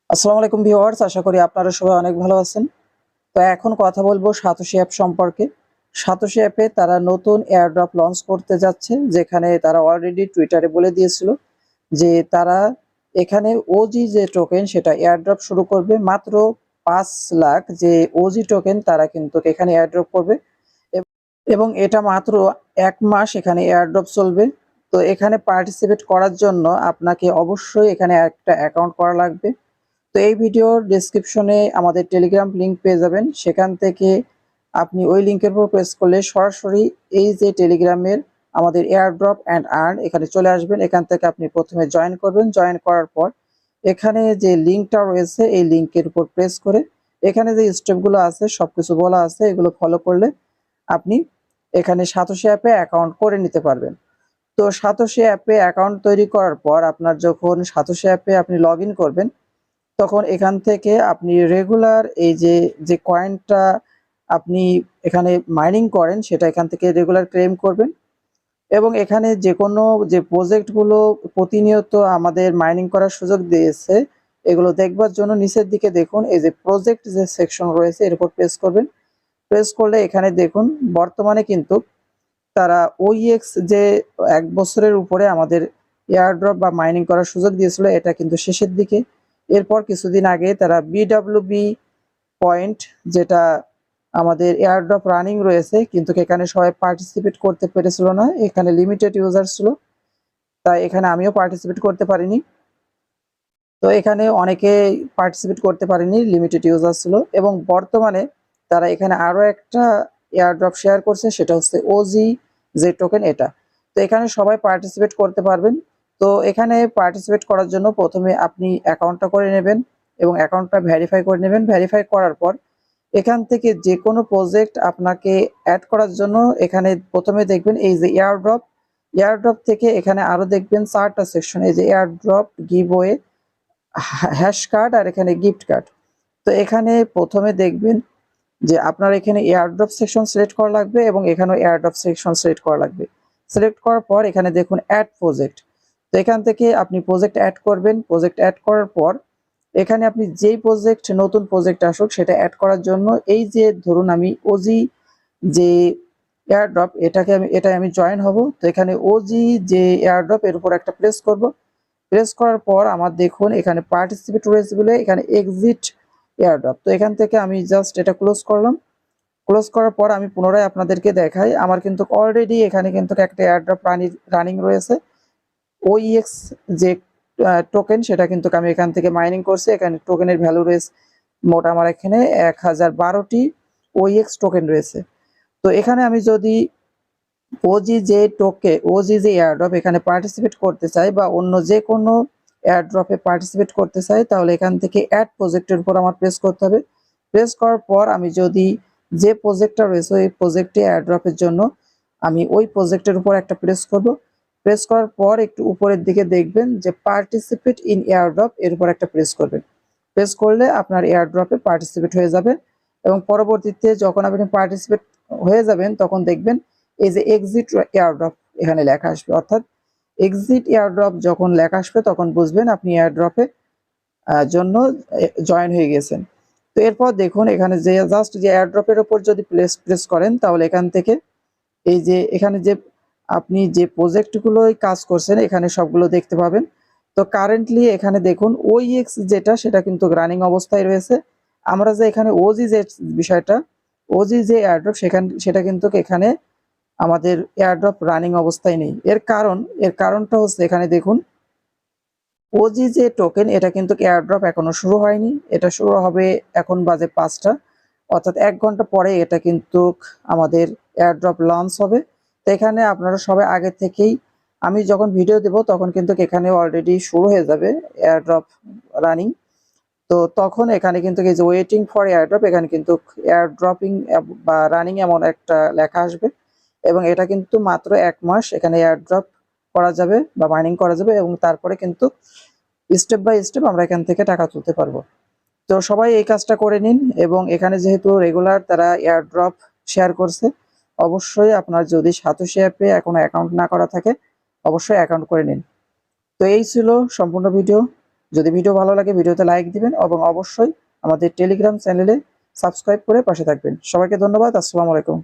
আসসালামু আলাইকুম ভিউয়ার্স, আশা করি আপনারা সবাই অনেক ভালো আছেন। তো এখন কথা বলবো সাতোশি অ্যাপ সম্পর্কে। সাতোশি অ্যাপে তারা নতুন এয়ারড্রপ লঞ্চ করতে যাচ্ছে, যেখানে তারা অলরেডি টুইটারে বলে দিয়েছিল যে তারা এখানে ওজি যে টোকেন সেটা এয়ারড্রপ শুরু করবে। মাত্র 5 লাখ যে ওজি টোকেন তারা কিন্তু এখানে এয়ারড্রপ করবে এবং এটা মাত্র 1 মাস এখানে এয়ারড্রপ চলবে। তো এখানে পার্টিসিপেট করার জন্য আপনাকে অবশ্যই এখানে একটা অ্যাকাউন্ট করা লাগবে। তো এই ভিডিওর ডেসক্রিপশনে আমাদের টেলিগ্রাম লিঙ্ক পেয়ে যাবেন। সেখান থেকে আপনি ওই লিঙ্কের উপর প্রেস করলে সরাসরি এই যে টেলিগ্রামের আমাদের এয়ারড্রপ অ্যান্ড আর্ন এখানে চলে আসবেন। এখান থেকে আপনি প্রথমে জয়েন করবেন। জয়েন করার পর এখানে যে লিঙ্কটা রয়েছে এই লিঙ্কের উপর প্রেস করে এখানে যে স্টেপগুলো আছে সবকিছু বলা আছে, এগুলো ফলো করলে আপনি এখানে সাতোশি অ্যাপে অ্যাকাউন্ট করে নিতে পারবেন। তো সাতোশি অ্যাপে অ্যাকাউন্ট তৈরি করার পর আপনার যখন সাতোশি অ্যাপে আপনি লগ ইন করবেন, তখন এখান থেকে আপনি রেগুলার এই যে কয়েনটা আপনি এখানে মাইনিং করেন সেটা এখান থেকে রেগুলার ক্লেম করবেন। এবং এখানে যে কোনো যে প্রজেক্টগুলো প্রতিনিয়ত আমাদের মাইনিং করার সুযোগ দিয়েছে এগুলো দেখবার জন্য নিচের দিকে দেখুন এই যে প্রজেক্ট যে সেকশন রয়েছে এর উপর প্রেস করবেন। প্রেস করলে এখানে দেখুন বর্তমানে কিন্তু তারা ওইএক্স যে 1 বছরের উপরে আমাদের এয়ারড্রপ বা মাইনিং করার সুযোগ দিয়েছিল এটা কিন্তু শেষের দিকে। এরপর কিছুদিন আগে তারা বিডব্লিউবি পয়েন্ট, যেটা আমাদের এয়ারড্রপ রানিং রয়েছে কিন্তু এখানে সবাই পার্টিসিপেট করতে পেরেছিল না, এখানে লিমিটেড ইউজার ছিল, তাই এখানে আমিও পার্টিসিপেট করতে পারিনি। তো এখানে অনেকে পার্টিসিপেট করতে পারেনি, লিমিটেড ইউজার ছিল। এবং বর্তমানে তারা এখানে আরও একটা এয়ারড্রপ শেয়ার করছে, সেটা হচ্ছে ওজি যে টোকেন এটা। তো এখানে সবাই পার্টিসিপেট করতে পারবেন। তো এখানে পার্টিসিপেট করার জন্য প্রথমে আপনি অ্যাকাউন্টটা করে নেবেন এবং অ্যাকাউন্টটা ভেরিফাই করে নেবেন। ভেরিফাই করার পর এখান থেকে যে কোনো প্রজেক্ট আপনাকে অ্যাড করার জন্য এখানে প্রথমে দেখবেন এই যে এয়ারড্রপ, এয়ারড্রপ থেকে এখানে আরও দেখবেন 4টা সেকশন, এই যে এয়ারড্রপ, গিভওয়ে, হ্যাশ কার্ড আর এখানে গিফট কার্ড। তো এখানে প্রথমে দেখবেন যে আপনার এখানে এয়ারড্রপ সেকশন সিলেক্ট করা লাগবে এবং এখানেও এয়ারড্রপ সেকশন সিলেক্ট করা লাগবে। সিলেক্ট করার পর এখানে দেখুন অ্যাড প্রজেক্ট। তো এখান থেকে আপনি প্রজেক্ট অ্যাড করবেন। প্রজেক্ট অ্যাড করার পর এখানে আপনি যেই প্রজেক্ট নতুন প্রজেক্ট আসুক সেটা অ্যাড করার জন্য এই যে ধরুন আমি ওজি যে এয়ারড্রপ এটাই আমি জয়েন হব। তো এখানে ওজি যে এয়ারড্রপ এর উপর একটা প্রেস করব। প্রেস করার পর আমার দেখুন এখানে পার্টিসিপেট রয়েছে বলে এখানে এক্সিট এয়ারড্রপ। তো এখান থেকে আমি জাস্ট এটা ক্লোজ করলাম। ক্লোজ করার পর আমি পুনরায় আপনাদেরকে দেখাই, আমার কিন্তু অলরেডি এখানে কিন্তু একটা এয়ারড্রপ রানিং রয়েছে। ওইএক্স যে টোকেন সেটা কিন্তু আমি এখান থেকে মাইনিং করছি। এখানে টোকেনের ভ্যালু রয়েছে মোট আমার এখানে 1012টি ওইএক্স টোকেন রয়েছে। তো এখানে আমি যদি ওজি যে এয়ারড্রপ এখানে পার্টিসিপেট করতে চাই বা অন্য যে কোনো এয়ারড্রপে পার্টিসিপেট করতে চাই, তাহলে এখান থেকে অ্যাড প্রজেক্টের উপর আমার প্রেস করতে হবে। প্রেস করার পর আমি যদি যে প্রজেক্টটা রয়েছে ওই প্রজেক্টে এয়ারড্রপের জন্য আমি ওই প্রজেক্টের উপর একটা প্রেস করব। প্রেস করার পর একটু উপরের দিকে দেখবেন যে পার্টিসিপেট ইন এয়ারড্রপ এর উপর একটা প্রেস করবেন। প্রেস করলে আপনার এয়ারড্রপে পার্টিসিপেট হয়ে যাবে এবং পরবর্তীতে যখন আপনি পার্টিসিপেট হয়ে যাবেন তখন দেখবেন এই যে এক্সিট এয়ারড্রপ এখানে লেখা আসবে। অর্থাৎ এক্সিট এয়ারড্রপ যখন লেখা আসবে তখন বুঝবেন আপনি এয়ারড্রপে জন্য জয়েন হয়ে গেছেন। তো এরপর দেখুন এখানে যে জাস্ট যে এয়ারড্রপের উপর যদি প্রেস করেন তাহলে এখান থেকে এই যে এখানে যে আপনি যে প্রজেক্টগুলোই কাজ করছেন এখানে সবগুলো দেখতে পাবেন। তো কারেন্টলি এখানে দেখুন ওইএক্স যেটা সেটা কিন্তু রানিং অবস্থায় রয়েছে। আমরা যে এখানে ওজি যে বিষয়টা, ওজি যে এয়ারড্রপ সেটা কিন্তু এখানে আমাদের এয়ারড্রপ রানিং অবস্থায় নেই। এর কারণটা হচ্ছে এখানে দেখুন ওজি যে টোকেন এটা কিন্তু এয়ারড্রপ এখনো শুরু হয়নি। এটা শুরু হবে এখন বাজে 5টা, অর্থাৎ 1 ঘন্টা পরে এটা কিন্তু আমাদের এয়ারড্রপ লঞ্চ হবে। তো এখানে আপনারা সবাই আগে থেকেই, আমি যখন ভিডিও দেব তখন কিন্তু এখানে অলরেডি শুরু হয়ে যাবে এয়ারড্রপ রানিং। তো তখন এখানে কিন্তু এই যে ওয়েটিং ফর এয়ারড্রপ এখানে কিন্তু এয়ারড্রপিং বা রানিং এমন একটা লেখা আসবে এবং এটা কিন্তু মাত্র 1 মাস এখানে এয়ারড্রপ করা যাবে বা মাইনিং করা যাবে এবং তারপরে কিন্তু স্টেপ বাই স্টেপ আমরা এখান থেকে টাকা তুলতে পারবো। তো সবাই এই কাজটা করে নিন এবং এখানে যেহেতু রেগুলার তারা এয়ারড্রপ শেয়ার করছে, অবশ্যই আপনার যদি সাতোশি অ্যাপে এখনো অ্যাকাউন্ট না করা থাকে অবশ্যই অ্যাকাউন্ট করে নিন। তো এই ছিল সম্পূর্ণ ভিডিও। যদি ভিডিও ভালো লাগে ভিডিওতে লাইক দিবেন এবং অবশ্যই আমাদের টেলিগ্রাম চ্যানেলে সাবস্ক্রাইব করে পাশে থাকবেন। সবাইকে ধন্যবাদ। আসসালামু আলাইকুম।